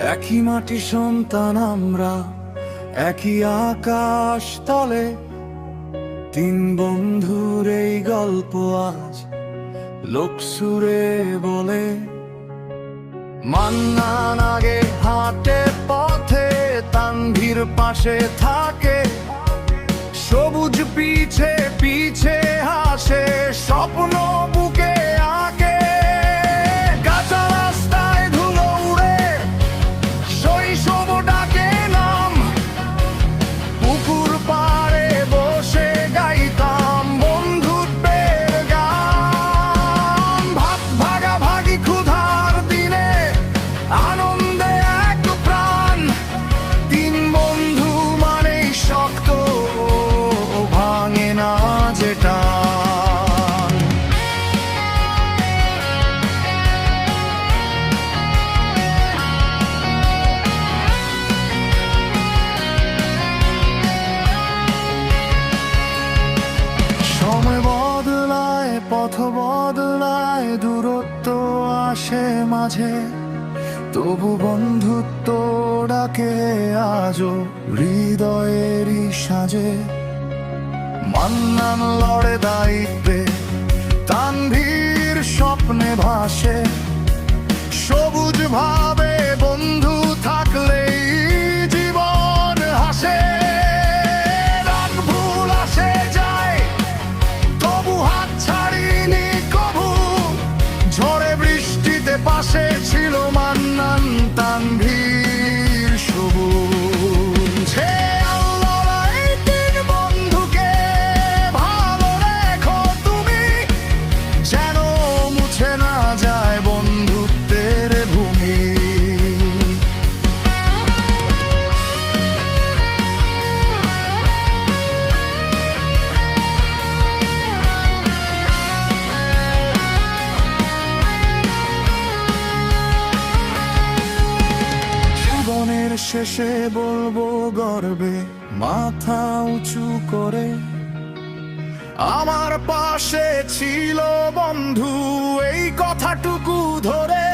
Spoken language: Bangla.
একই মাটি সন্তান আমরা, একই আকাশ তলে। তিন বন্ধুর এই গল্প আজ লোকসুরে বলে। মান্নান আগে হাঁটে পথে, তানভীর পাশে থাকে। সবুজ পিছে পিছে হাসে, স্বপ্ন বুকে আঁকে। কাঁচা রাস্তায় ধুলো উড়ে শৈশব ডাকে নাম। পুকুর পাড়ে বসে গাইতাম বন্ধুত্বের গান। ভাত ভাগাভাগি ক্ষুধার দিনে, আনন্দে এক প্রাণ। তিন বন্ধু মানেই শক্ত, ভাঙে না যেটা। সময় বদলায়, পথ বদলায়, দূরত্ব আসে মাঝে, তবু বন্ধুত্ব ডাকে আজও হৃদয়েরই সাজে। মান্নান লড়ে দায়িত্বে, তানভীর স্বপ্নে ভাসে। সবুজ ভাবে বন্ধু থাকলেই জীবন হাসে। রাগ ভুল আসে যায়, তবু হাত ছাড়িনি কভু। ঝড়ে বৃষ্টিতে পাশে ছিল মান্নান, তানভীর সবুজ। হে আল্লাহ, এই তিন বন্ধুকে ভালো রেখো তুমি, যেন মুছে না যায় বন্ধুত্বের ভূমি। জীবনের শেষে বলবো গর্বে মাথা উঁচু করে, আমার পাশে ছিল বন্ধু এই কথাটুকু ধরে।